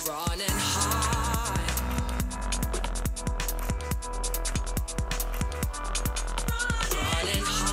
Running high. Running high.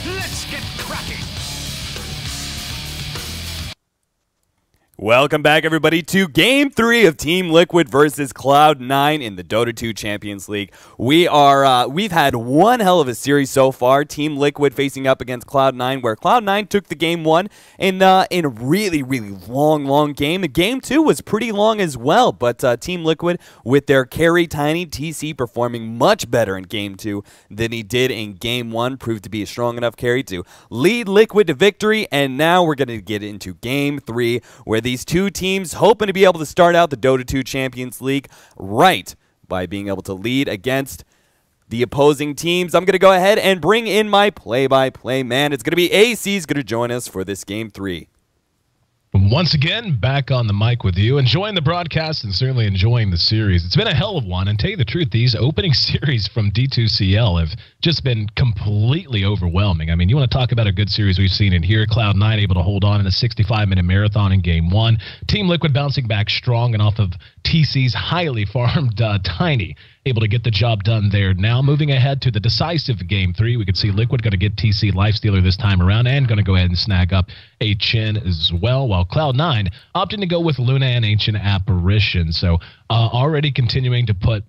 Let's get cracking! Welcome back, everybody, to Game 3 of Team Liquid versus Cloud9 in the Dota 2 Champions League. We've had one hell of a series so far. Team Liquid facing up against Cloud9, where Cloud9 took the game 1 in a really, really long game. The game 2 was pretty long as well, but Team Liquid, with their carry Tiny TC performing much better in game 2 than he did in game 1, proved to be a strong enough carry to lead Liquid to victory. And now we're going to get into game 3, where these two teams hoping to be able to start out the Dota 2 Champions League right by being able to lead against the opposing teams. I'm going to go ahead and bring in my play-by-play man. It's going to be Ayesee is going to join us for this game 3. Once again, back on the mic with you, enjoying the broadcast and certainly enjoying the series. It's been a hell of one, and tell you the truth, these opening series from D2CL have just been completely overwhelming. I mean, you want to talk about a good series we've seen in here. Cloud9 able to hold on in a 65-minute marathon in Game 1. Team Liquid bouncing back strong and off of TC's highly farmed Tiny, able to get the job done there. Now moving ahead to the decisive Game 3, we could see Liquid going to get TC Lifestealer this time around and going to go ahead and snag up a Chin as well, while Cloud9 opting to go with Luna and Ancient Apparition. So already continuing to put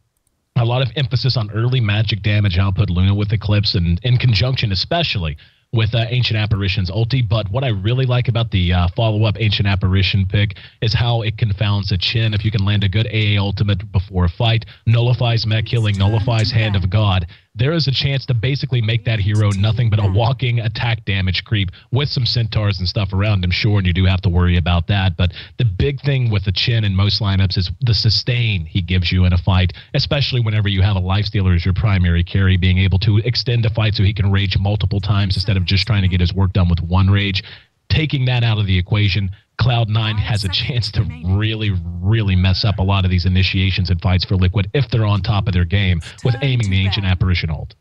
a lot of emphasis on early magic damage output, Luna with Eclipse, and in conjunction especially with Ancient Apparition's ulti. But what I really like about the follow-up Ancient Apparition pick is how it confounds a Chin. If you can land a good AA ultimate before a fight, nullifies mech healing, nullifies Hand of God, there is a chance to basically make that hero nothing but a walking attack damage creep with some centaurs and stuff around him. Sure, and you do have to worry about that, but the big thing with the Chin in most lineups is the sustain he gives you in a fight, especially whenever you have a Lifestealer as your primary carry, being able to extend a fight so he can rage multiple times instead of just trying to get his work done with one rage. Taking that out of the equation, Cloud9 has a chance to really mess up a lot of these initiations and fights for Liquid if they're on top of their game with aiming the Ancient Apparition ult.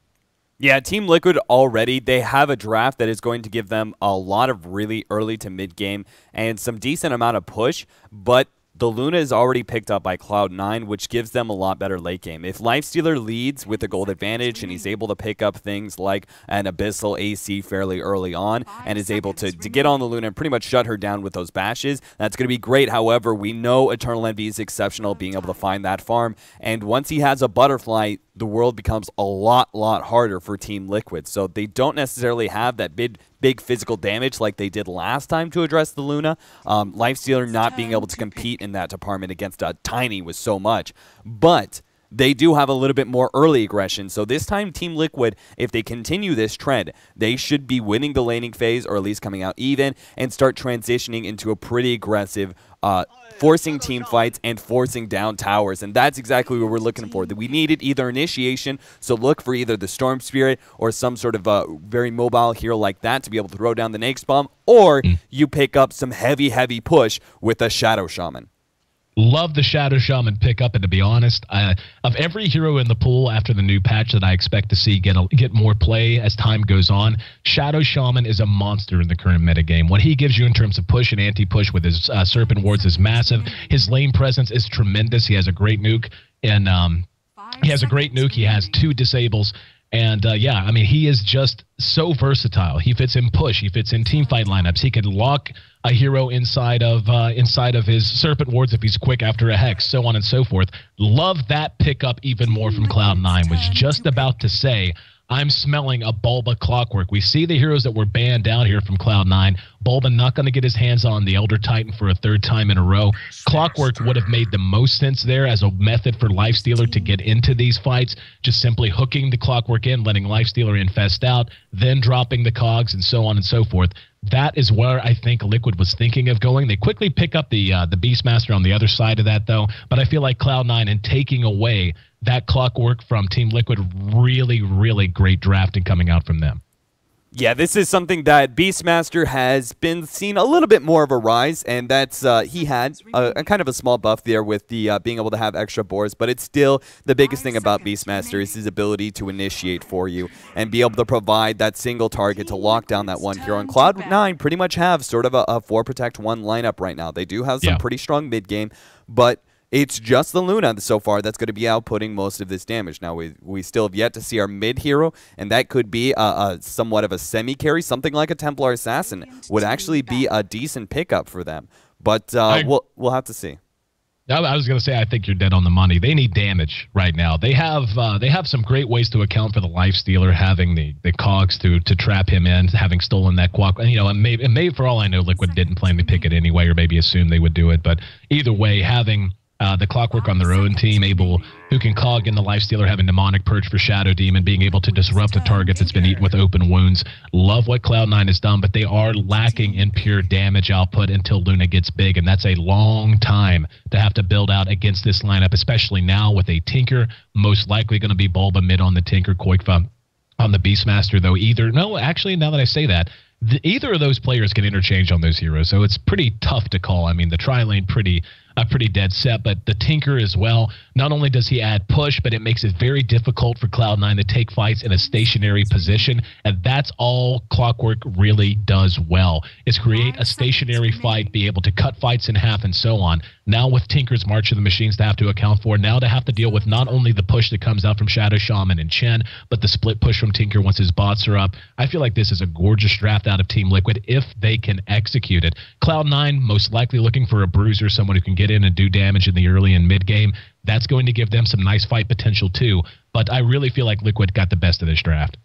Yeah, Team Liquid already, they have a draft that is going to give them a lot of really early to mid-game and some decent amount of push, but the Luna is already picked up by Cloud9, which gives them a lot better late game. If Lifestealer leads with the gold advantage and he's able to pick up things like an Abyssal AC fairly early on and is able to get on the Luna and pretty much shut her down with those bashes, that's going to be great. However, we know Eternal Envy is exceptional being able to find that farm, and once he has a butterfly, the world becomes a lot harder for Team Liquid. So they don't necessarily have that big physical damage like they did last time to address the Luna. Lifestealer not being able to compete in that department against Tiny was so much. But they do have a little bit more early aggression. So this time, Team Liquid, if they continue this trend, they should be winning the laning phase, or at least coming out even, and start transitioning into a pretty aggressive forcing team fights and forcing down towers, and that's exactly what we're looking for. We needed either initiation, so look for either the Storm Spirit or some sort of very mobile hero like that to be able to throw down the next bomb, or you pick up some heavy push with a Shadow Shaman. Love the Shadow Shaman pickup, and to be honest, of every hero in the pool after the new patch that I expect to see get more play as time goes on, Shadow Shaman is a monster in the current metagame. What he gives you in terms of push and anti-push with his Serpent Wards is massive. His lane presence is tremendous. He has a great nuke, and he has 2 disables. And yeah, I mean, he is just so versatile. He fits in push. He fits in teamfight lineups. He can lock a hero inside of his Serpent Wards if he's quick after a Hex, so on and so forth. Love that pickup even more from Cloud9. Was just about to say, I'm smelling a Bulba Clockwork. We see the heroes that were banned down here from Cloud9. Bulba not going to get his hands on the Elder Titan for a 3rd time in a row. Clockwork would have made the most sense there as a method for Lifestealer to get into these fights, just simply hooking the Clockwork in, letting Lifestealer infest out, then dropping the cogs and so on and so forth. That is where I think Liquid was thinking of going. They quickly pick up the Beastmaster on the other side of that, though. But I feel like Cloud9 and taking away that clockwork from Team Liquid, really, really great drafting coming out from them. Yeah, this is something that Beastmaster has been seen a little bit more of a rise, and that's he had a kind of a small buff there with the being able to have extra boars, but it's still the biggest thing about Beastmaster is his ability to initiate for you and be able to provide that single target to lock down that one hero. And Cloud9 pretty much have sort of a 4 protect 1 lineup right now. They do have some pretty strong mid game, but it's just the Luna so far that's going to be outputting most of this damage. Now, we still have yet to see our mid hero, and that could be somewhat of a semi-carry. Something like a Templar Assassin would actually be a decent pickup for them. But we'll have to see. I was going to say, I think you're dead on the money. They need damage right now. They have some great ways to account for the Lifestealer, having the cogs to trap him in, having stolen that quack. And, and maybe for all I know, Liquid didn't plan to pick it anyway, or maybe assume they would do it. But either way, having the clockwork on their own team, who can cog in the Lifestealer, having Demonic Purge for Shadow Demon, being able to disrupt a target that's been eaten with open wounds. Love what Cloud9 has done, but they are lacking in pure damage output until Luna gets big, and that's a long time to have to build out against this lineup, especially now with a Tinker, most likely going to be Bulba mid on the Tinker, Koikfa on the Beastmaster, though actually, now that I say that, either of those players can interchange on those heroes, so it's pretty tough to call. I mean, the tri-lane pretty dead set, but the Tinker as well, not only does he add push, but it makes it very difficult for Cloud9 to take fights in a stationary position, and that's all Clockwork really does well, is create a stationary fight, be able to cut fights in half and so on. Now with Tinker's March of the Machines to have to account for, now to have to deal with not only the push that comes out from Shadow Shaman and Chen, but the split push from Tinker once his bots are up. I feel like this is a gorgeous draft out of Team Liquid if they can execute it. Cloud9 most likely looking for a bruiser, someone who can get in and do damage in the early and mid game. That's going to give them some nice fight potential too, but I really feel like Liquid got the best of this draft.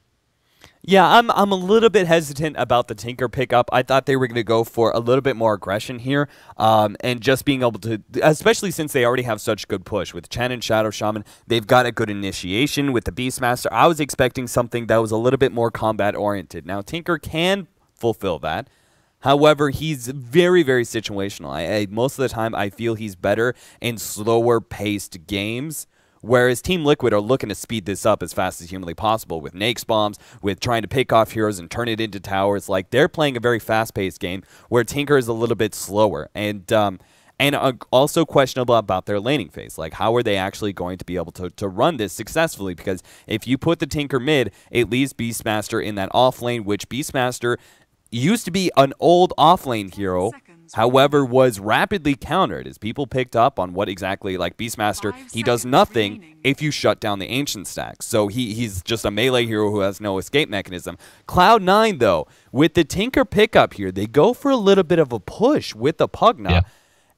Yeah, I'm a little bit hesitant about the Tinker pickup. I thought they were going to go for a little bit more aggression here, and just being able to, especially since they already have such good push. With Chen and Shadow Shaman, they've got a good initiation. With the Beastmaster, I was expecting something that was a little bit more combat-oriented. Now, Tinker can fulfill that. However, he's very, very situational. Most of the time, I feel he's better in slower-paced games, whereas Team Liquid are looking to speed this up as fast as humanly possible with Nake's bombs, with trying to pick off heroes and turn it into towers. Like, they're playing a very fast-paced game where Tinker is a little bit slower. And also questionable about their laning phase. Like, how are they actually going to be able to run this successfully? Because if you put the Tinker mid, it leaves Beastmaster in that off lane, which Beastmaster used to be an old offlane hero, however, was rapidly countered as people picked up on what exactly, like Beastmaster, he does nothing if you shut down the ancient stacks. So he's just a melee hero who has no escape mechanism. Cloud9, though, with the Tinker pickup here, they go for a little bit of a push with the Pugna. Yeah.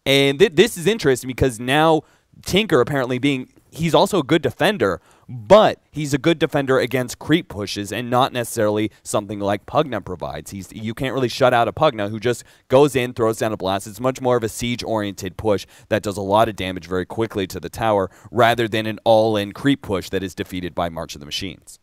And this is interesting because now Tinker apparently he's also a good defender, but he's a good defender against creep pushes and not necessarily something like Pugna provides. You can't really shut out a Pugna who just goes in, throws down a blast. It's much more of a siege-oriented push that does a lot of damage very quickly to the tower rather than an all-in creep push that is defeated by March of the Machines.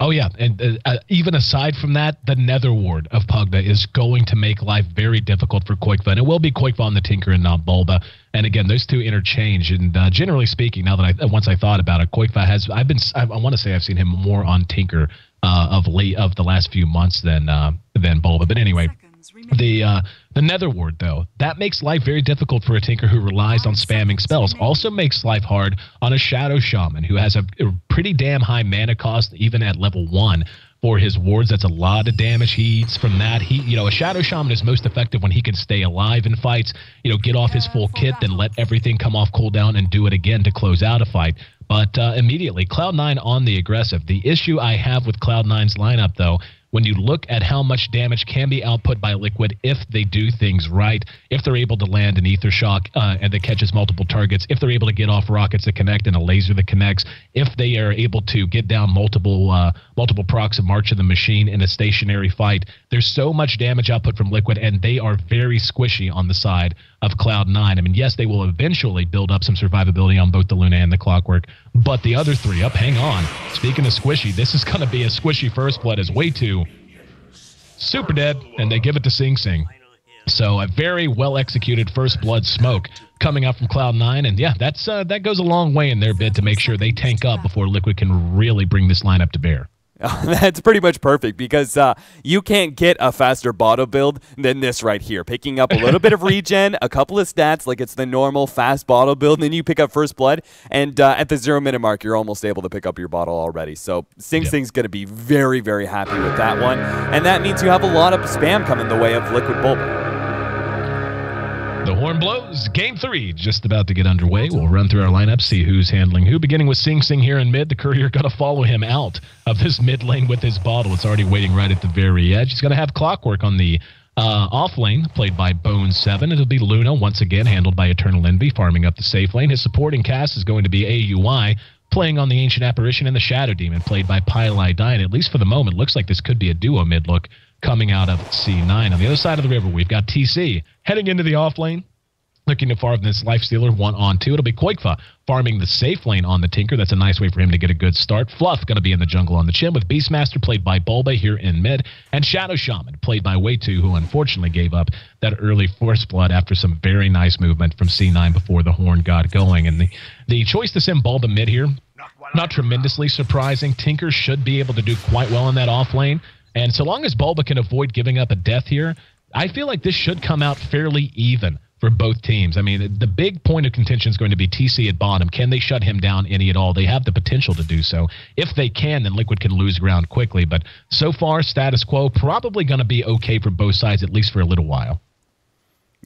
Oh, yeah, and even aside from that, the Nether Ward of Pugna is going to make life very difficult for Koikfa, and it will be Koikfa on the Tinker and not Bulba. And again, those two interchange, and generally speaking, now that once I thought about it, Koikfa has, I want to say I've seen him more on Tinker of the last few months than Bulba. But anyway, the Nether Ward, though, that makes life very difficult for a Tinker who relies on spamming spells. Also makes life hard on a Shadow Shaman who has a pretty damn high mana cost, even at level 1 for his wards. That's a lot of damage he eats from that. A Shadow Shaman is most effective when he can stay alive in fights, get off his full kit, then let everything come off cooldown and do it again to close out a fight. But immediately, Cloud9 on the aggressive. The issue I have with Cloud9's lineup, though, when you look at how much damage can be output by Liquid if they do things right, if they're able to land an Ether Shock and that catches multiple targets, if they're able to get off rockets that connect and a laser that connects, if they are able to get down multiple procs of March of the Machine in a stationary fight, there's so much damage output from Liquid, and they are very squishy on the side of Cloud9. I mean, yes, they will eventually build up some survivability on both the Luna and the Clockwork, but the other three hang on. Speaking of squishy, this is going to be a squishy first blood as way too super dead, and they give it to Sing Sing. So a very well-executed first blood smoke coming out from Cloud9, and yeah, that goes a long way in their bid to make sure they tank up before Liquid can really bring this lineup to bear. That's pretty much perfect because you can't get a faster bottle build than this right here. Picking up a little bit of regen, a couple of stats like it's the normal fast bottle build, and then you pick up first blood, and at the 0-minute mark, you're almost able to pick up your bottle already. So Sing Sing's going to be very, very happy with that one, and that means you have a lot of spam coming the way of Liquid Bulba. The horn blows. Game 3 just about to get underway. We'll run through our lineup, see who's handling who. Beginning with Sing Sing here in mid. The courier going to follow him out of this mid lane with his bottle. It's already waiting right at the very edge. He's going to have Clockwork on the off lane, played by Bone7. It'll be Luna, once again, handled by Eternal Envy, farming up the safe lane. His supporting cast is going to be AUI, playing on the Ancient Apparition, and the Shadow Demon, played by Pylai Dine. At least for the moment, looks like this could be a duo mid look coming out of C9. On the other side of the river, we've got TC heading into the off lane, looking to farm this Lifestealer 1-on-2. It'll be Koikfa farming the safe lane on the Tinker. That's a nice way for him to get a good start. Fluff going to be in the jungle on the Chin with Beastmaster, played by Bulba here in mid, and Shadow Shaman, played by Wei2, who unfortunately gave up that early Force Blood after some very nice movement from C9 before the Horn got going. And the choice to sim Bulba mid here, not tremendously surprising. Tinker should be able to do quite well in that off lane, and so long as Bulba can avoid giving up a death here, I feel like this should come out fairly even for both teams. I mean, the big point of contention is going to be TC at bottom. Can they shut him down any at all? They have the potential to do so. If they can, then Liquid can lose ground quickly. But so far, status quo, probably going to be okay for both sides, at least for a little while.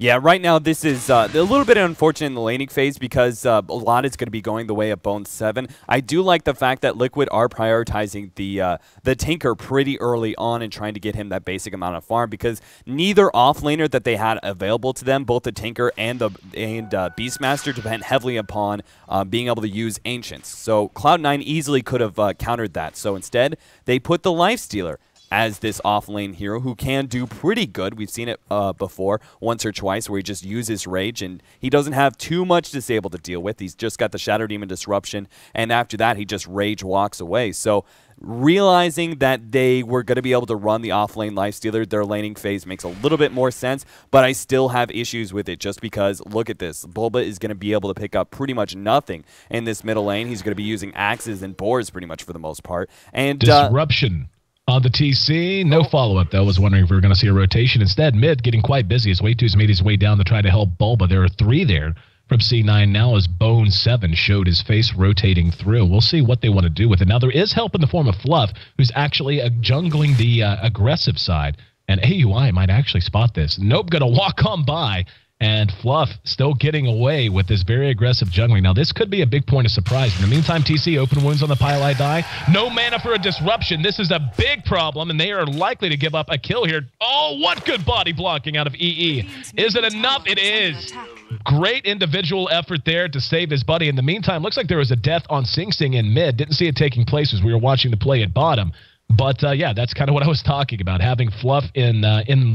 Yeah, right now this is a little bit unfortunate in the laning phase because a lot is going to be going the way of Bone7. I do like the fact that Liquid are prioritizing the Tinker pretty early on and trying to get him that basic amount of farm because neither offlaner that they had available to them, both the Tinker and Beastmaster, depend heavily upon being able to use Ancients. So Cloud9 easily could have countered that. So instead, they put the Lifestealer as this off-lane hero who can do pretty good. We've seen it before, once or twice, where he just uses Rage, and he doesn't have too much Disable to deal with. He's just got the Shadow Demon Disruption, and after that, he just Rage walks away. So realizing that they were going to be able to run the off-lane Lifestealer, their laning phase makes a little bit more sense, but I still have issues with it just because, look at this, Bulba is going to be able to pick up pretty much nothing in this middle lane. He's going to be using axes and boars pretty much for the most part. And Disruption on the TC, no follow-up, though. I was wondering if we were going to see a rotation. Instead, mid getting quite busy as Wei2's made his way down to try to help Bulba. There are 3 there from C9 now as Bone7 showed his face rotating through. We'll see what they want to do with it. Now, there is help in the form of Fluff, who's actually jungling the aggressive side, and AUI might actually spot this. Nope, going to walk on by, and Fluff still getting away with this very aggressive jungling. Now, this could be a big point of surprise. In the meantime, TC open wounds on the Pylai die. No mana for a disruption. This is a big problem, and they are likely to give up a kill here. Oh, what good body blocking out of EE. Is it enough? It is. Great individual effort there to save his buddy. In the meantime, looks like there was a death on Sing Sing in mid. Didn't see it taking place as we were watching the play at bottom. But, yeah, that's kind of what I was talking about, having Fluff in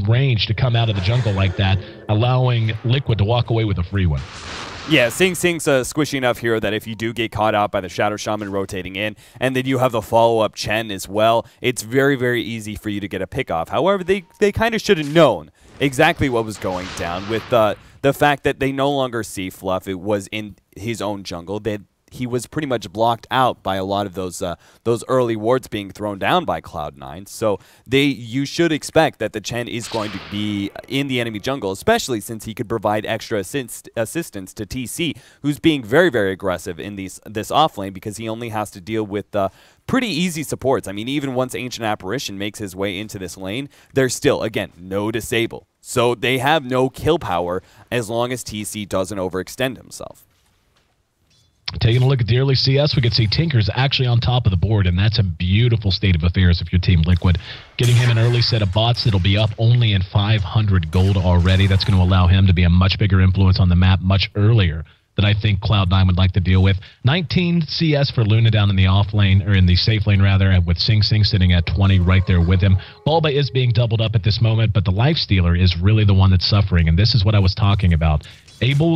range to come out of the jungle like that, allowing Liquid to walk away with a free one. Yeah, Sing Sing's a squishy enough hero that if you do get caught out by the Shadow Shaman rotating in, and then you have the follow-up Chen as well, it's very, very easy for you to get a pick-off. However, they kind of should have known exactly what was going down with the fact that they no longer see Fluff. It was in his own jungle. He was pretty much blocked out by a lot of those early wards being thrown down by Cloud9. So you should expect that the Chen is going to be in the enemy jungle, especially since he could provide extra assistance to TC, who's being very, very aggressive in this offlane because he only has to deal with pretty easy supports. I mean, even once Ancient Apparition makes his way into this lane, there's still, again, no disable. So they have no kill power as long as TC doesn't overextend himself. Taking a look at the early CS, we can see Tinker's actually on top of the board, and that's a beautiful state of affairs if you're Team Liquid. Getting him an early set of bots that'll be up only in 500 gold already. That's going to allow him to be a much bigger influence on the map much earlier than I think Cloud9 would like to deal with. 19 CS for Luna down in the off lane, or in the safe lane rather, with Sing Sing sitting at 20 right there with him. Bulba is being doubled up at this moment, but the Lifestealer is really the one that's suffering, and this is what I was talking about.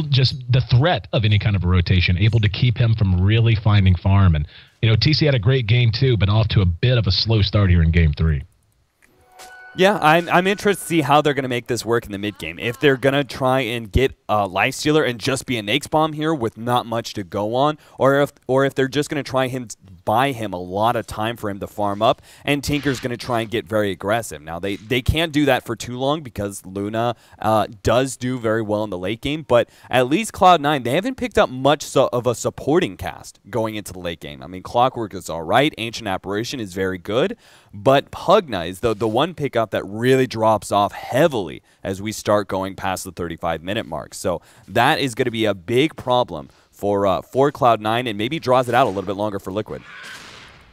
Just the threat of any kind of a rotation, able to keep him from really finding farm. And, TC had a great game too, but off to a bit of a slow start here in game 3. Yeah, I'm interested to see how they're going to make this work in the mid game. If they're going to try and get a Lifestealer and just be a Nakes Bomb here with not much to go on, or if they're just going to try him buy him a lot of time for him to farm up, and Tinker's going to try and get very aggressive. Now, they can't do that for too long because Luna does do very well in the late game, but at least Cloud9, they haven't picked up much of a supporting cast going into the late game. I mean, Clockwork is all right, Ancient Apparition is very good, but Pugna is the one pickup that really drops off heavily as we start going past the 35-minute mark. So that is going to be a big problem for Cloud9, and maybe draws it out a little bit longer for Liquid.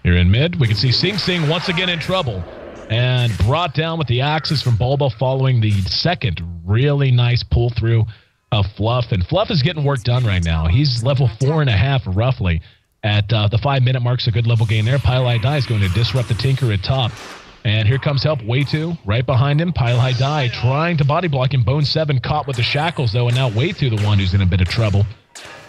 Here in mid, we can see Sing Sing once again in trouble and brought down with the axes from Bulba following the second really nice pull through of Fluff. And Fluff is getting work done right now. He's level 4.5 roughly at the 5-minute mark, so good level gain there. Pile Die is going to disrupt the Tinker at top. And here comes help, Way2 right behind him. Pile Die trying to body block him. Bone 7 caught with the shackles though, and now Way2 the one who's in a bit of trouble.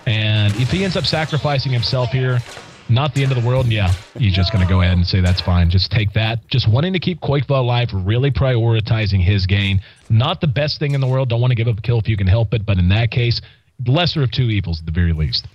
And if he ends up sacrificing himself here, not the end of the world. And yeah, he's just going to go ahead and say that's fine. Just take that. Just wanting to keep Quakeva alive, really prioritizing his gain. Not the best thing in the world. Don't want to give up a kill if you can help it. But in that case, lesser of two evils at the very least.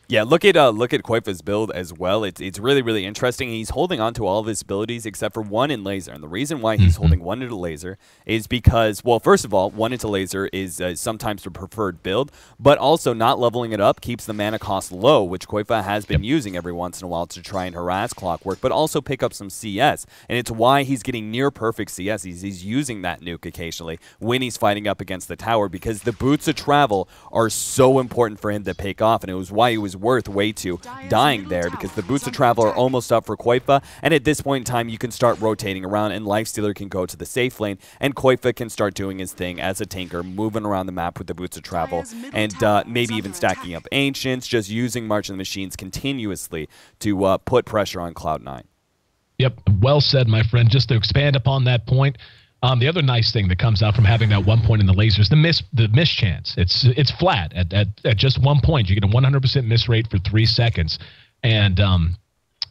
Yeah, look at Quakeva's build as well. It's really, really interesting. He's holding on to all of his abilities except for one in laser. And the reason why he's holding one into laser is because, well, first of all, one into laser is sometimes the preferred build, but also not leveling it up keeps the mana cost low, which Quakeva has been using every once in a while to try and harass Clockwork, but also pick up some CS. And it's why he's getting near perfect CS. He's using that nuke occasionally when he's fighting up against the tower, because the boots of travel are so important for him to pick off, and it was why he was worth Way2 dying there, because the boots of travel are almost up for Quakeva, and at this point in time you can start rotating around and Lifestealer can go to the safe lane and Quakeva can start doing his thing as a Tinker, moving around the map with the boots of travel, and maybe even stacking up Ancients, just using March of the Machines continuously to put pressure on Cloud9. Yep, well said, my friend. Just to expand upon that point, the other nice thing that comes out from having that 1 point in the lasers, the miss chance. It's flat at just 1 point. You get a 100% miss rate for 3 seconds, and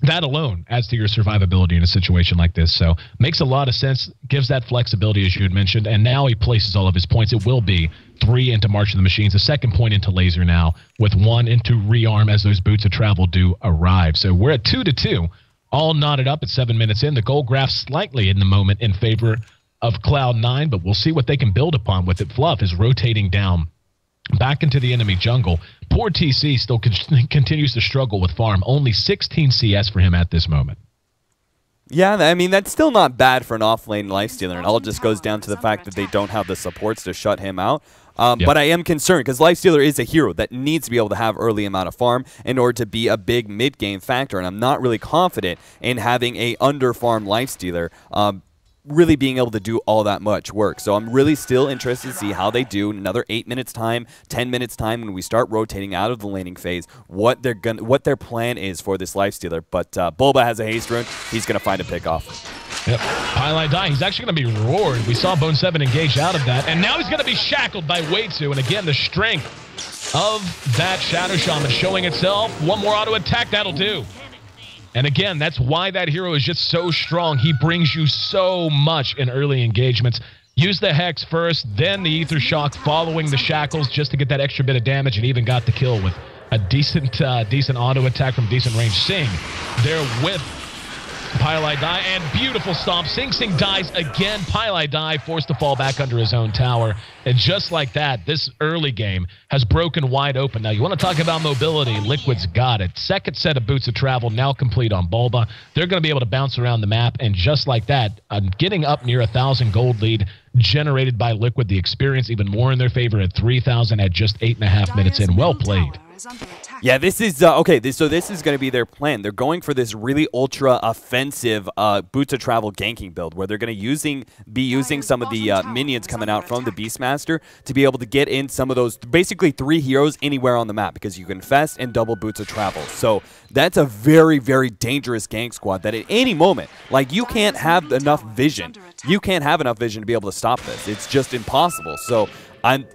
that alone adds to your survivability in a situation like this. So makes a lot of sense. Gives that flexibility as you had mentioned, and now he places all of his points. It will be 3 into March of the Machines, a second point into laser now, with 1 into rearm as those boots of travel do arrive. So we're at 2-2, all knotted up at 7 minutes in. The goal graph slightly in the moment in favor of Cloud9, but we'll see what they can build upon with it. Fluff is rotating down back into the enemy jungle. Poor TC still continues to struggle with farm. Only 16 CS for him at this moment. Yeah, I mean, that's still not bad for an off-lane Lifestealer. It all just goes down to the fact that they don't have the supports to shut him out. But I am concerned because Lifestealer is a hero that needs to be able to have early amount of farm in order to be a big mid-game factor, and I'm not really confident in having a under-farm Lifestealer really being able to do all that much work. So I'm really still interested to see how they do in another 8 minutes time, 10 minutes time when we start rotating out of the laning phase, what their plan is for this Lifestealer. But Bulba has a haste rune. He's going to find a pick off. Yep. Pile Die. He's actually going to be rewarded. We saw Bone 7 engage out of that, and now he's going to be shackled by Way2. And again, the strength of that Shadow Shaman showing itself. One more auto attack, that'll do. And again, that's why that hero is just so strong. He brings you so much in early engagements. Use the Hex first, then the Ether Shock following the Shackles just to get that extra bit of damage, and even got the kill with a decent auto attack from decent range. Sing there with Pile Die, and beautiful stomp. Sing Sing dies again. Pile Die forced to fall back under his own tower. And just like that, this early game has broken wide open. Now, you want to talk about mobility, Liquid's got it. Second set of boots of travel now complete on Bulba. They're going to be able to bounce around the map, and just like that, getting up near 1,000 gold lead generated by Liquid. The experience even more in their favor at 3,000 at just 8.5 minutes in. Well played. Yeah, this is okay. So this is going to be their plan. They're going for this really ultra offensive boots of travel ganking build, where they're going to be using some of the minions coming out from the Beastmaster to be able to get in some of those basically 3 heroes anywhere on the map, because you can fest and double boots of travel. So that's a very, very dangerous gank squad that at any moment, like, you can't have enough vision. You can't have enough vision to be able to stop this. It's just impossible. So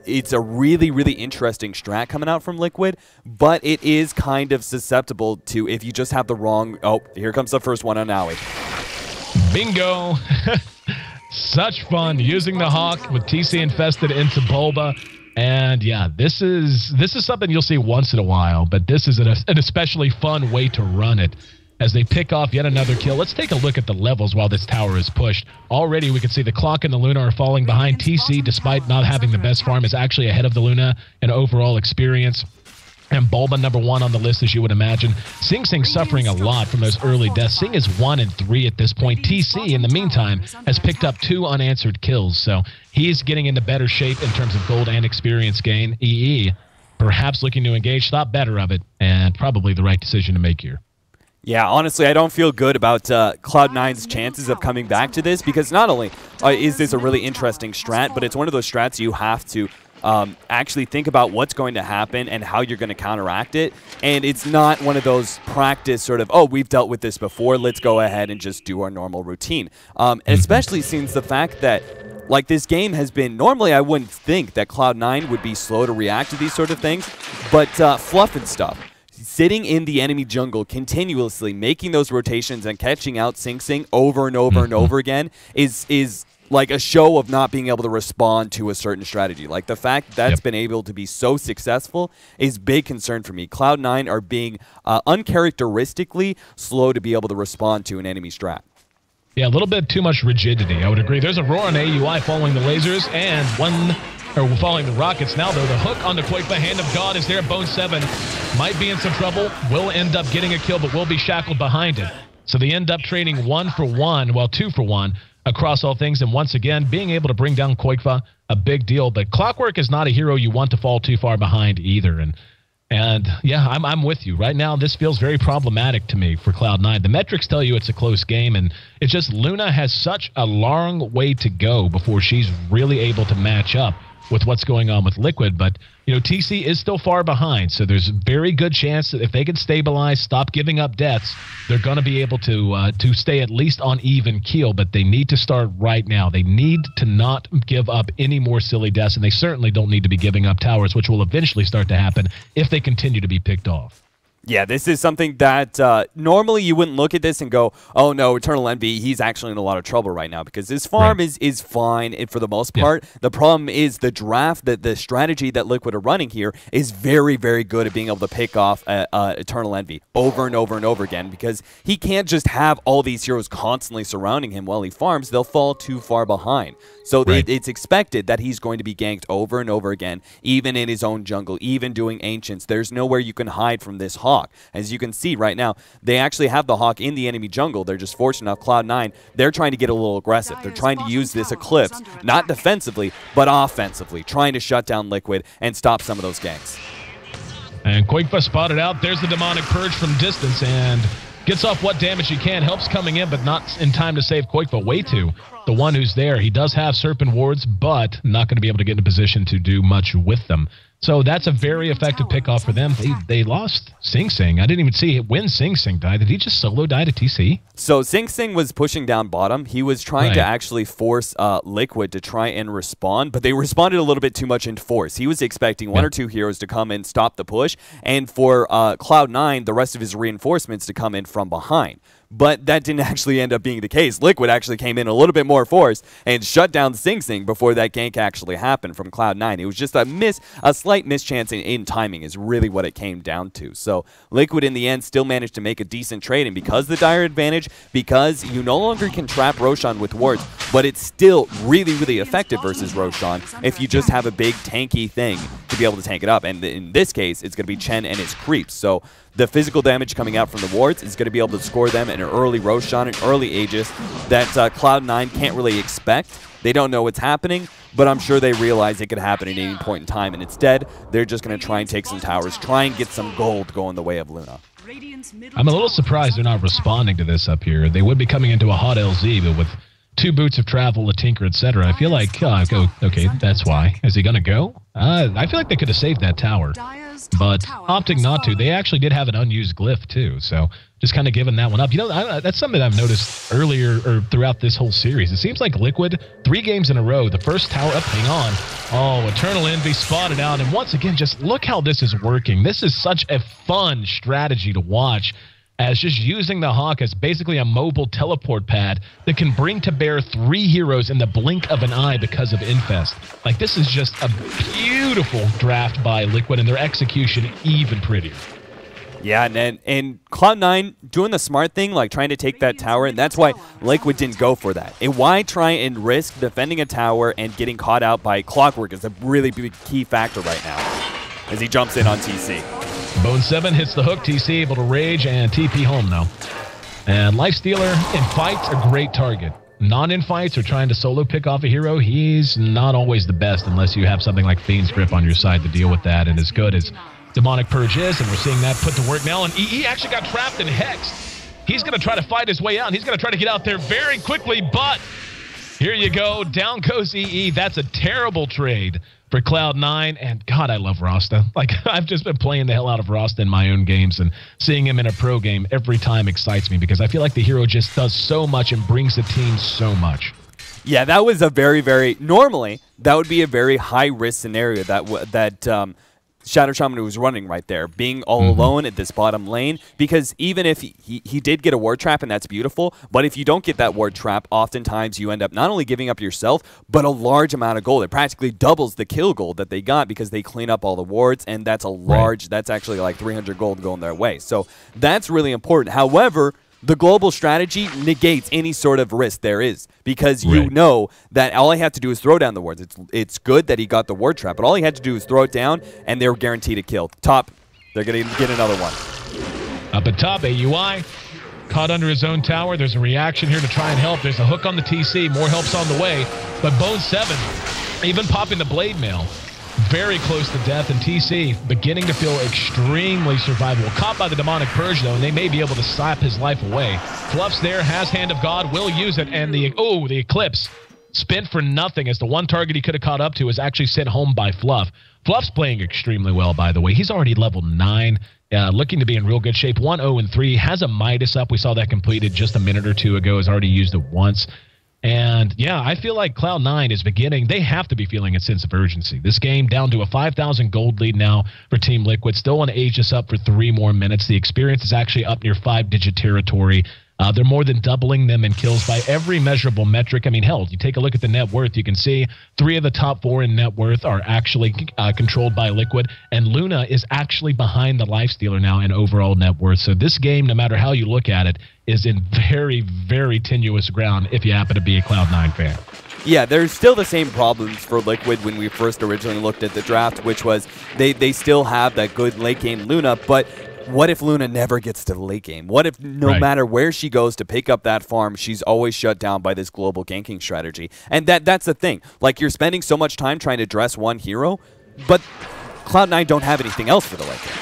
it's a really, really interesting strat coming out from Liquid, but it is kind of susceptible to, if you just have the wrong... Oh, here comes the first one on Owie. Bingo. Such fun using the Hawk with TC infested into Bulba. And yeah, this is something you'll see once in a while, but this is an especially fun way to run it as they pick off yet another kill. Let's take a look at the levels while this tower is pushed. Already we can see the Clock and the Luna are falling behind. TC, despite not having the best farm, is actually ahead of the Luna in overall experience. And Bulba #1 on the list, as you would imagine. Sing Sing suffering a lot from those early deaths. Sing is 1 and 3 at this point. TC, in the meantime, has picked up 2 unanswered kills. So he's getting into better shape in terms of gold and experience gain. EE, perhaps looking to engage, thought better of it, and probably the right decision to make here. Yeah, honestly, I don't feel good about Cloud9's chances of coming back to this, because not only is this a really interesting strat, but it's one of those strats you have to actually think about what's going to happen and how you're going to counteract it. And it's not one of those practice sort of, oh, we've dealt with this before, let's go ahead and just do our normal routine. Especially since the fact that, like, this game has been, normally I wouldn't think that Cloud9 would be slow to react to these sort of things, but fluff and stuff. Sitting in the enemy jungle continuously, making those rotations and catching out Sing Sing over and over and over again is like a show of not being able to respond to a certain strategy. Like, the fact that's been able to be so successful is big concern for me. Cloud9 are being uncharacteristically slow to be able to respond to an enemy strat. Yeah, a little bit too much rigidity, I would agree. There's a roar on AUI following the lasers, and following the rockets. Now, though, the hook on the Quake by Hand of God is there. Bone 7 might be in some trouble, will end up getting a kill, but will be shackled behind it. So they end up trading 1 for 1, well, 2 for 1 across all things. And once again, being able to bring down Quakefa, a big deal. But Clockwork is not a hero you want to fall too far behind either. And yeah, I'm with you. Right now, this feels very problematic to me for Cloud9. The metrics tell you it's a close game, and it's just Luna has such a long way to go before she's really able to match up with what's going on with Liquid. But, you know, TC is still far behind, so there's a very good chance that if they can stabilize, stop giving up deaths, they're going to be able to stay at least on even keel. But they need to start right now. They need to not give up any more silly deaths, and they certainly don't need to be giving up towers, which will eventually start to happen if they continue to be picked off. Yeah, this is something that normally you wouldn't look at this and go, oh no, Eternal Envy, he's actually in a lot of trouble right now, because his farm is fine for the most part. The problem is the draft, the strategy that Liquid are running here is very, very good at being able to pick off Eternal Envy over and over and over again, because he can't just have all these heroes constantly surrounding him while he farms. They'll fall too far behind. So it's expected that he's going to be ganked over and over again, even in his own jungle, even doing Ancients. There's nowhere you can hide from this Hawk. As you can see right now, they actually have the Hawk in the enemy jungle. They're just fortunate enough, Cloud9, they're trying to get a little aggressive. They're trying to use this Eclipse, not defensively, but offensively, trying to shut down Liquid and stop some of those ganks. And Quakefa spotted out. There's the Demonic Purge from distance, and gets off what damage he can. Helps coming in, but not in time to save Quakefa. Way too. The one who's there. He does have Serpent Wards, but not going to be able to get in a position to do much with them. So that's a very effective pickoff for them. They lost Sing Sing. I didn't even see it when Sing Sing died. Did he just solo die to TC? So Sing Sing was pushing down bottom. He was trying to actually force Liquid to try and respond, but they responded a little bit too much in force. He was expecting one or two heroes to come and stop the push, and for Cloud9, the rest of his reinforcements to come in from behind. But that didn't actually end up being the case. Liquid actually came in a little bit more force and shut down Sing Sing before that gank actually happened from Cloud9. It was just a slight mischance in timing is really what it came down to. So Liquid in the end still managed to make a decent trade, and because the dire advantage, because you no longer can trap Roshan with wards, but it's still really, really effective versus Roshan if you just have a big tanky thing to be able to tank it up. And in this case, it's going to be Chen and his creeps. So the physical damage coming out from the wards is going to be able to score them an early Roshan, an early Aegis that Cloud9 can't really expect. They don't know what's happening, but I'm sure they realize it could happen at any point in time, and instead, they're just going to try and take some towers, try and get some gold going the way of Luna. I'm a little surprised they're not responding to this up here. They would be coming into a hot LZ, but with 2 boots of travel, a tinker, etc. I feel like, okay, that's why. Is he going to go? I feel like they could have saved that tower, but opting not to. They actually did have an unused glyph, too, so just kind of giving that one up. You know, that's something I've noticed earlier or throughout this whole series. It seems like Liquid, 3 games in a row, the first tower up, hang on. Oh, Eternal Envy spotted out, and once again, just look how this is working. This is such a fun strategy to watch. as just using the Hawk as basically a mobile teleport pad that can bring to bear 3 heroes in the blink of an eye because of Infest. Like, this is just a beautiful draft by Liquid, and their execution even prettier. Yeah, and Cloud9 doing the smart thing, like trying to take that tower, and that's why Liquid didn't go for that. And why try and risk defending a tower and getting caught out by Clockwork is a really big key factor right now as he jumps in on TC. Bone 7 hits the hook, TC able to rage and TP home now. And Lifestealer in fights, a great target. Not in fights or trying to solo pick off a hero, he's not always the best unless you have something like Fiend's Grip on your side to deal with that, and as good as Demonic Purge is, and we're seeing that put to work now, and EE actually got trapped in Hex. He's going to try to fight his way out, and he's going to try to get out there very quickly, but here you go. Down goes EE. That's a terrible trade for Cloud9, and God, I love Rasta. Like, I've just been playing the hell out of Rasta in my own games, and seeing him in a pro game every time excites me because I feel like the hero just does so much and brings the team so much. Yeah, that was a very, normally, that would be a very high-risk scenario that Shadow Shaman was running right there, being all alone at this bottom lane, because even if he did get a ward trap, and that's beautiful, but if you don't get that ward trap, oftentimes you end up not only giving up yourself, but a large amount of gold. It practically doubles the kill gold that they got because they clean up all the wards, and that's a large, that's actually like 300 gold going their way. So that's really important. However, the global strategy negates any sort of risk there is, because you know that all he had to do is throw down the wards. It's good that he got the ward trap, but all he had to do is throw it down, and they were guaranteed a kill. Top, they're going to get another one. Up at top, AUI caught under his own tower. There's a reaction here to try and help. There's a hook on the TC. More help's on the way, but Bone 7 even popping the Blade Mail. Very close to death, and TC beginning to feel extremely survivable. Caught by the Demonic Purge, though, and they may be able to slap his life away. Fluff's there, has Hand of God, will use it, and the Eclipse spent for nothing as the one target he could have caught up to was actually sent home by Fluff. Fluff's playing extremely well, by the way. He's already level 9, looking to be in real good shape. 1-0-3, has a Midas up. We saw that completed just a minute or two ago, has already used it once. And yeah, I feel like Cloud9 is beginning. They have to be feeling a sense of urgency. This game down to a 5,000 gold lead now for Team Liquid. Still want to age us up for 3 more minutes. The experience is actually up near 5-digit territory. They're more than doubling them in kills by every measurable metric. I mean, hell, you take a look at the net worth. You can see 3 of the top 4 in net worth are actually controlled by Liquid, and Luna is actually behind the Lifestealer now in overall net worth. So this game, no matter how you look at it, is in very, very tenuous ground if you happen to be a Cloud9 fan. Yeah, there's still the same problems for Liquid when we first originally looked at the draft, which was they still have that good late game Luna, but what if Luna never gets to the late game? What if no matter where she goes to pick up that farm, she's always shut down by this global ganking strategy? And that's the thing. Like, you're spending so much time trying to dress one hero, but Cloud9 don't have anything else for the late game.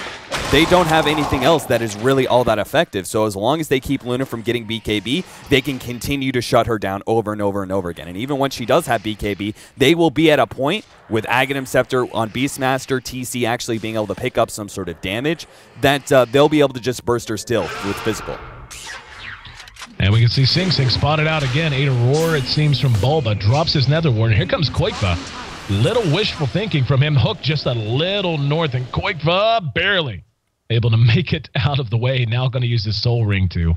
They don't have anything else that is really all that effective. So as long as they keep Luna from getting BKB, they can continue to shut her down over and over and over again. And even when she does have BKB, they will be at a point with Aghanim Scepter on Beastmaster, TC actually being able to pick up some sort of damage, that they'll be able to just burst her still with physical. And we can see Sing Sing spotted out again. 8 Aurora, it seems, from Bulba. Drops his Nether Ward. And here comes Koikva. Little wishful thinking from him. Hook just a little north, and Koikva barely able to make it out of the way. Now going to use his Soul Ring to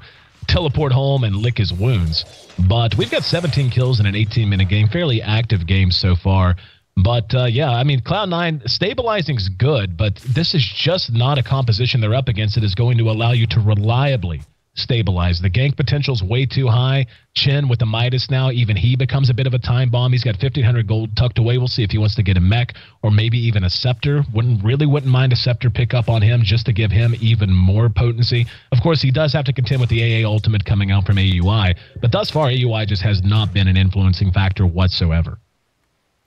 teleport home and lick his wounds. But we've got 17 kills in an 18-minute game. Fairly active game so far. But, yeah, I mean, Cloud9, stabilizing's good, but this is just not a composition they're up against that is going to allow you to reliably stabilize. The gank potential's way too high. Chen with the Midas now, even he becomes a bit of a time bomb. He's got 1,500 gold tucked away. We'll see if he wants to get a mech or maybe even a scepter. Wouldn't mind a scepter pick up on him just to give him even more potency. Of course, he does have to contend with the AA ultimate coming out from AUI, but thus far, AUI just has not been an influencing factor whatsoever.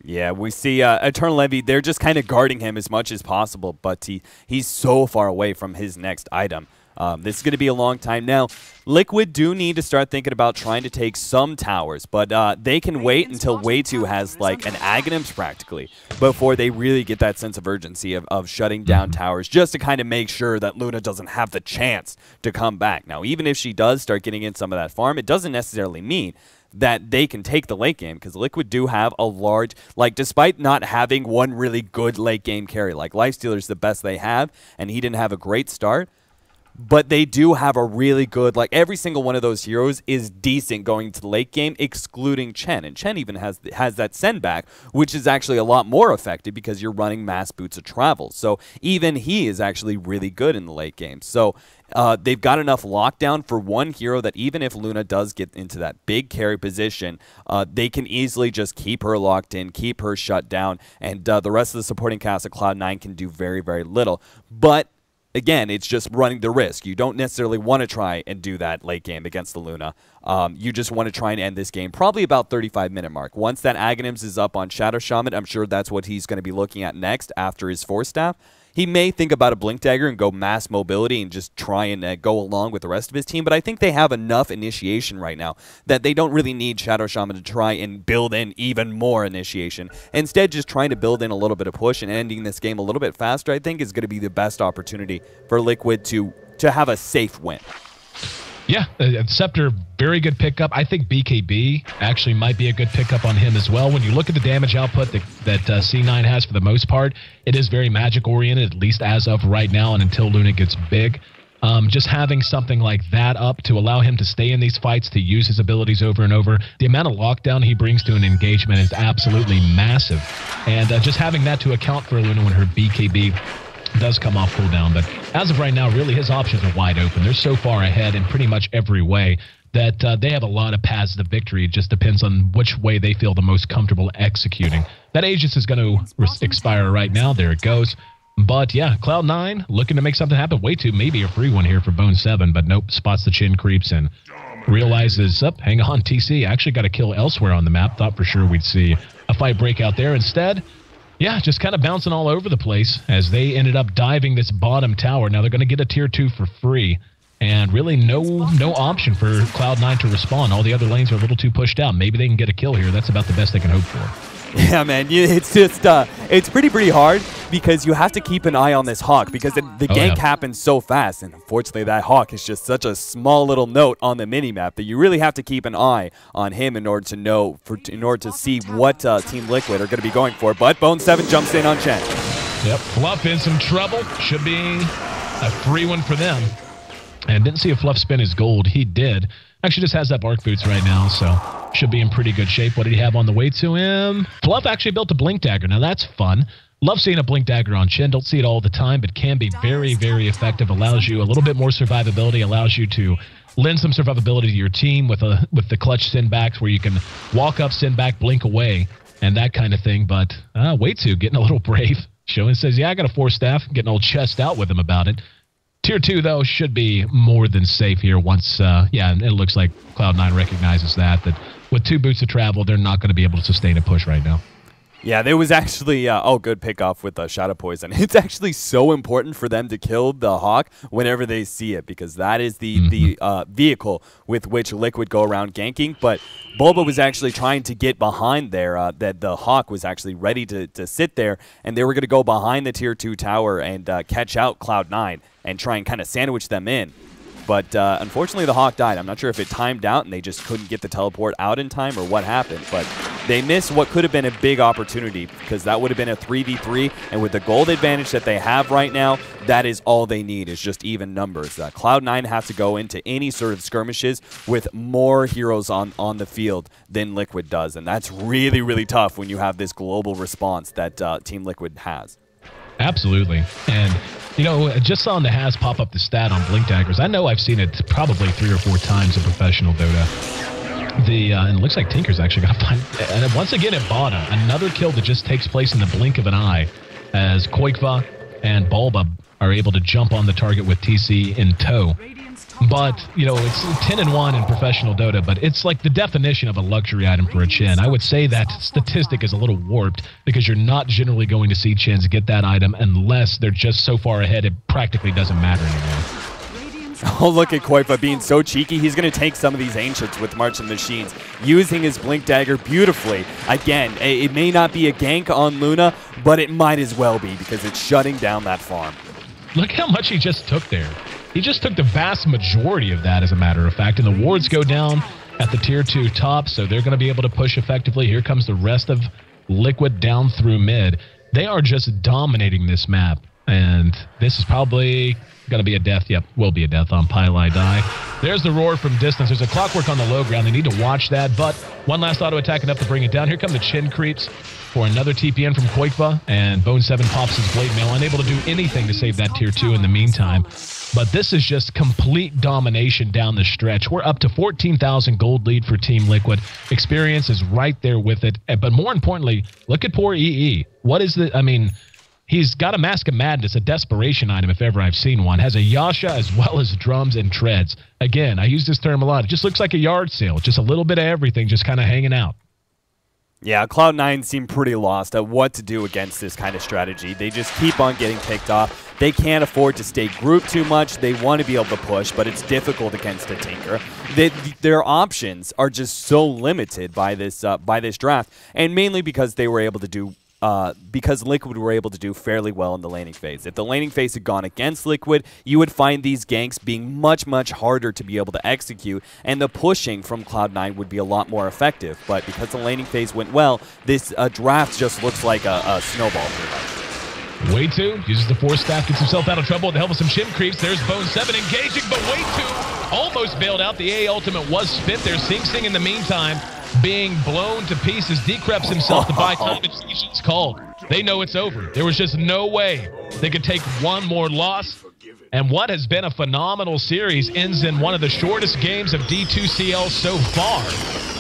Yeah, we see Eternal Envy, they're just kind of guarding him as much as possible, but he's so far away from his next item. This is going to be a long time. Now, Liquid do need to start thinking about trying to take some towers, but they can wait until Way 2 has like an Aghanims practically before they really get that sense of urgency of shutting down towers, just to kind of make sure that Luna doesn't have the chance to come back. Now, even if she does start getting in some of that farm, it doesn't necessarily mean that they can take the late game, because Liquid do have a large, like, despite not having one really good late game carry, like Lifestealer's the best they have, and he didn't have a great start, but they do have a really good, like every single one of those heroes is decent going to the late game, excluding Chen. And Chen even has that send back, which is actually a lot more effective because you're running mass boots of travel. So even he is actually really good in the late game. So they've got enough lockdown for one hero that even if Luna does get into that big carry position, they can easily just keep her locked in, keep her shut down, and the rest of the supporting cast of Cloud9 can do very, very little. But again, it's just running the risk. You don't necessarily want to try and do that late game against the Luna. You just want to try and end this game probably about 35-minute mark. Once that Aghanims is up on Shadow Shaman, I'm sure that's what he's going to be looking at next after his Force Staff. He may think about a Blink Dagger and go mass mobility and just try and go along with the rest of his team, but I think they have enough initiation right now that they don't really need Shadow Shaman to try and build in even more initiation. Instead, just trying to build in a little bit of push and ending this game a little bit faster, I think is going to be the best opportunity for Liquid to have a safe win. Yeah, Scepter, very good pickup. I think BKB actually might be a good pickup on him as well. When you look at the damage output that C9 has for the most part, it is very magic-oriented, at least as of right now and until Luna gets big. Just having something like that up to allow him to stay in these fights, to use his abilities over and over. The amount of lockdown he brings to an engagement is absolutely massive. And just having that to account for Luna when her BKB does come off cooldown, but as of right now, really his options are wide open. They're so far ahead in pretty much every way that they have a lot of paths to victory. It just depends on which way they feel the most comfortable executing. That Aegis is going to expire right now. There it goes. But yeah, Cloud9 looking to make something happen. Way too, maybe a free one here for Bone 7, but nope, spots the chin creeps and realizes, hang on, TC actually got a kill elsewhere on the map. Thought for sure we'd see a fight break out there. Instead, yeah, just kind of bouncing all over the place as they ended up diving this bottom tower. Now they're going to get a tier 2 for free, and really no option for Cloud9 to respond. All the other lanes are a little too pushed out. Maybe they can get a kill here. That's about the best they can hope for. Yeah, man, it's just, it's pretty hard because you have to keep an eye on this Hawk because the gank happens so fast, and unfortunately that Hawk is just such a small little note on the minimap that you really have to keep an eye on him in order to know, in order to see what Team Liquid are going to be going for. But Bone 7 jumps in on Chen. Yep, Fluff in some trouble. Should be a free one for them. And didn't see if Fluff spin his gold. He did. Actually just has that Bark Boots right now, so should be in pretty good shape. What did he have on the way to him? Fluff actually built a Blink Dagger. Now that's fun. Love seeing a Blink Dagger on Chen. Don't see it all the time, but can be very, very effective. Allows you a little bit more survivability. Allows you to lend some survivability to your team with the clutch send backs where you can walk up, send back, blink away, and that kind of thing. But way too getting a little brave. Showing says, yeah, I got a Force Staff. Getting old chest out with him about it. Tier 2, though, should be more than safe here once, yeah, it looks like Cloud9 recognizes that with 2 boots of travel, they're not going to be able to sustain a push right now. Yeah, there was actually, good pickoff with the Shadow Poison. It's actually so important for them to kill the Hawk whenever they see it, because that is the vehicle with which Liquid go around ganking. But Bulba was actually trying to get behind there, that the Hawk was actually ready to sit there, and they were going to go behind the Tier 2 tower and catch out Cloud9 and try and kind of sandwich them in. But unfortunately, the Hawk died. I'm not sure if it timed out and they just couldn't get the teleport out in time or what happened. But they missed what could have been a big opportunity because that would have been a 3v3. And with the gold advantage that they have right now, that is all they need is just even numbers. Cloud9 has to go into any sort of skirmishes with more heroes on the field than Liquid does. And that's really, really tough when you have this global response that Team Liquid has. Absolutely. And you know, just saw the Has pop up the stat on Blink Daggers. I know I've seen it probably 3 or 4 times in professional Dota. And it looks like Tinker's actually going to find... And once again at bottom, another kill that just takes place in the blink of an eye as Koikva and Bulba are able to jump on the target with TC in tow. But, you know, it's 10-1 in professional Dota, but it's like the definition of a luxury item for a Chen. I would say that statistic is a little warped because you're not generally going to see Chens get that item unless they're just so far ahead it practically doesn't matter anymore. Oh, look at Koifa being so cheeky. He's going to take some of these Ancients with Marching Machines, using his Blink Dagger beautifully. Again, it may not be a gank on Luna, but it might as well be because it's shutting down that farm. Look how much he just took there. He just took the vast majority of that, as a matter of fact, and the wards go down at the Tier 2 top, so they're going to be able to push effectively. Here comes the rest of Liquid down through mid. They are just dominating this map, and this is probably going to be a death. Yep, will be a death on Pile Die. There's the roar from distance. There's a clockwork on the low ground. They need to watch that. But one last auto attack enough to bring it down. Here come the chin creeps for another TPN from Koikva. And Bone 7 pops his blade mail. Unable to do anything to save that tier 2 in the meantime. But this is just complete domination down the stretch. We're up to 14,000 gold lead for Team Liquid. Experience is right there with it. But more importantly, look at poor EE. What is the, I mean, he's got a Mask of Madness, a desperation item if ever I've seen one. Has a Yasha as well as drums and treads. Again, I use this term a lot. It just looks like a yard sale. Just a little bit of everything just kind of hanging out. Yeah, Cloud9 seem pretty lost at what to do against this kind of strategy. They just keep on getting picked off. They can't afford to stay grouped too much. They want to be able to push, but it's difficult against a Tinker. Their options are just so limited by this draft, and mainly because they were able to do because Liquid were able to do fairly well in the laning phase. If the laning phase had gone against Liquid, you would find these ganks being much, much harder to be able to execute, and the pushing from Cloud9 would be a lot more effective. But because the laning phase went well, this draft just looks like a snowball pretty much. Way 2 uses the Force Staff, gets himself out of trouble with the help of some chin creeps. There's Bone 7 engaging, but Way 2 almost bailed out. The A ultimate was spent. There's Sing Sing in the meantime, being blown to pieces. Decreps himself to buy time. It's called. They know it's over. There was just no way they could take one more loss. And what has been a phenomenal series ends in one of the shortest games of D2CL so far,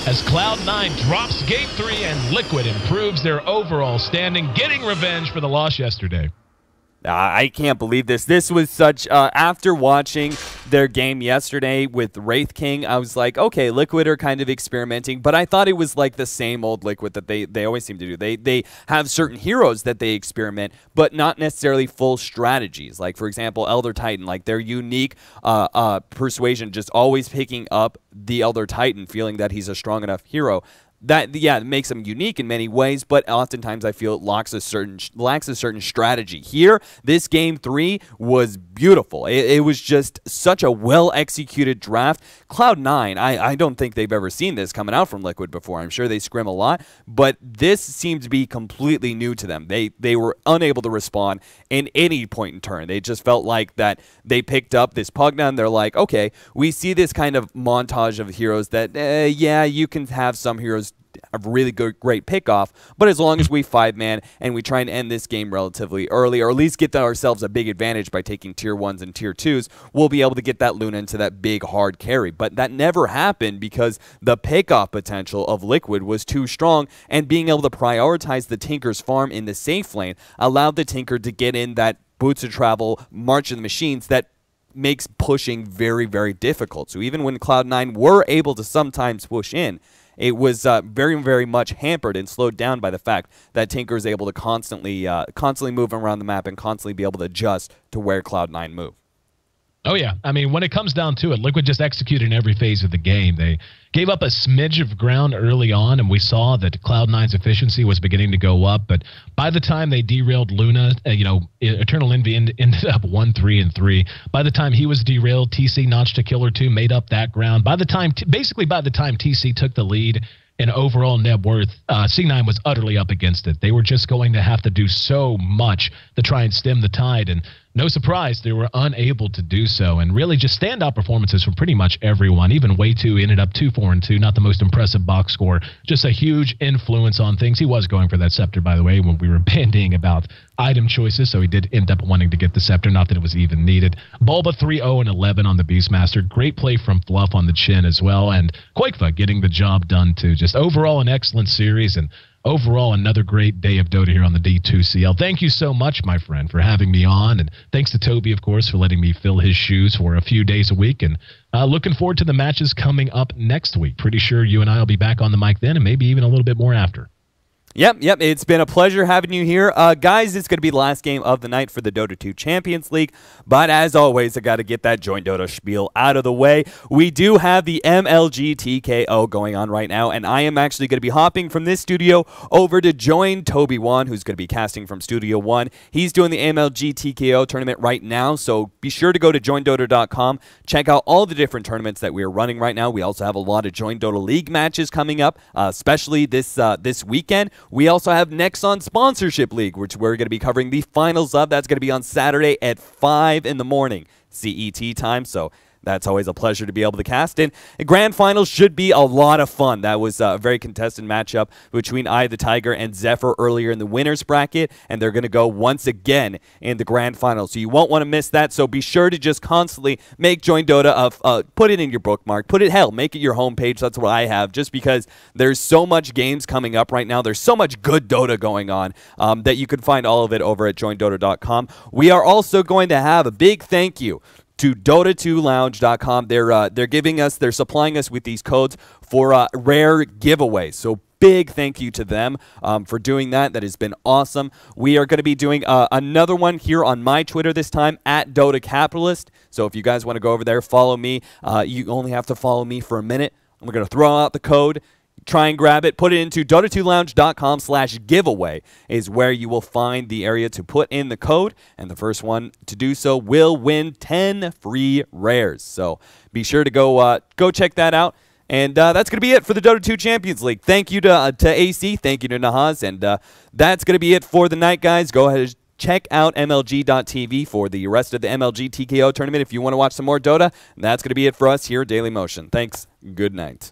as Cloud9 drops Game 3 and Liquid improves their overall standing, getting revenge for the loss yesterday. I can't believe this. This was such, after watching their game yesterday with Wraith King, I was like, okay, Liquid are kind of experimenting, but I thought it was like the same old Liquid that they always seem to do. They have certain heroes that they experiment, but not necessarily full strategies. Like, for example, Elder Titan, like their unique persuasion, just always picking up the Elder Titan, feeling that he's a strong enough hero. That, yeah, it makes them unique in many ways, but oftentimes I feel it lacks a certain strategy. Here, this Game 3 was beautiful. It was just such a well-executed draft. Cloud9, I don't think they've ever seen this coming out from Liquid before. I'm sure they scrim a lot, but this seemed to be completely new to them. They were unable to respond in any point in turn. They just felt like that they picked up this Pugna, and they're like, okay, we see this kind of montage of heroes that, yeah, you can have some heroes a really good, great pickoff, but as long as we 5-man and we try and end this game relatively early, or at least get ourselves a big advantage by taking tier 1s and tier 2s, we'll be able to get that Luna into that big, hard carry. But that never happened because the pickoff potential of Liquid was too strong, and being able to prioritize the Tinker's farm in the safe lane allowed the Tinker to get in that boots of travel, march of the machines that makes pushing very, very difficult. So even when Cloud9 were able to sometimes push in, it was very, very much hampered and slowed down by the fact that Tinker is able to constantly move around the map and constantly be able to adjust to where Cloud9 move. Oh, yeah. I mean, when it comes down to it, Liquid just executed in every phase of the game. They gave up a smidge of ground early on, and we saw that Cloud9's efficiency was beginning to go up. But by the time they derailed Luna, Eternal Envy ended up 1-3-3. By the time he was derailed, TC notched a kill or two, made up that ground. By the time TC took the lead in overall net worth, C9 was utterly up against it. They were just going to have to do so much to try and stem the tide, and no surprise, they were unable to do so. And really just standout performances from pretty much everyone. Even Way2 ended up 2-4-2, not the most impressive box score, just a huge influence on things. He was going for that scepter, by the way, when we were bandying about item choices, so he did end up wanting to get the scepter, not that it was even needed. Bulba 3-0-11 on the Beastmaster. Great play from Fluff on the chin as well, and Koikva getting the job done too. Just overall an excellent series, and overall another great day of Dota here on the D2CL. Thank you so much, my friend, for having me on, and thanks to Toby, of course, for letting me fill his shoes for a few days a week, and looking forward to the matches coming up next week. Pretty sure you and I will be back on the mic then, and maybe even a little bit more after. Yep. It's been a pleasure having you here. Guys, it's going to be the last game of the night for the Dota 2 Champions League. But as always, I got to get that Join Dota spiel out of the way. We do have the MLG TKO going on right now, and I am actually going to be hopping from this studio over to join Toby Wan, who's going to be casting from Studio 1. He's doing the MLG TKO tournament right now, so be sure to go to joindota.com. Check out all the different tournaments that we are running right now. We also have a lot of Join Dota League matches coming up, especially this weekend. We also have Nexon Sponsorship League, which we're going to be covering the finals of. That's going to be on Saturday at 5 in the morning CET time, so that's always a pleasure to be able to cast in. The grand finals should be a lot of fun. That was a very contested matchup between Eye of the Tiger and Zephyr earlier in the winners bracket, and they're going to go once again in the grand finals. So you won't want to miss that. So be sure to just constantly make Join Dota, put it in your bookmark, make it your homepage. That's what I have, just because there's so much games coming up right now. There's so much good Dota going on that you can find all of it over at joindota.com. We are also going to have a big thank you to Dota2Lounge.com. They're supplying us with these codes for rare giveaways. So big thank you to them for doing that. That has been awesome. We are going to be doing another one here on my Twitter this time, at Dota Capitalist. So if you guys want to go over there, follow me. You only have to follow me for a minute. I'm going to throw out the code. Try and grab it. Put it into Dota2Lounge.com/giveaway is where you will find the area to put in the code, and the first one to do so will win 10 free rares. So be sure to go check that out. And that's going to be it for the Dota 2 Champions League. Thank you to Ayesee. Thank you to Nahaz. And that's going to be it for the night, guys. Go ahead and check out MLG.tv for the rest of the MLG TKO tournament if you want to watch some more Dota. And that's going to be it for us here at Daily Motion. Thanks. Good night.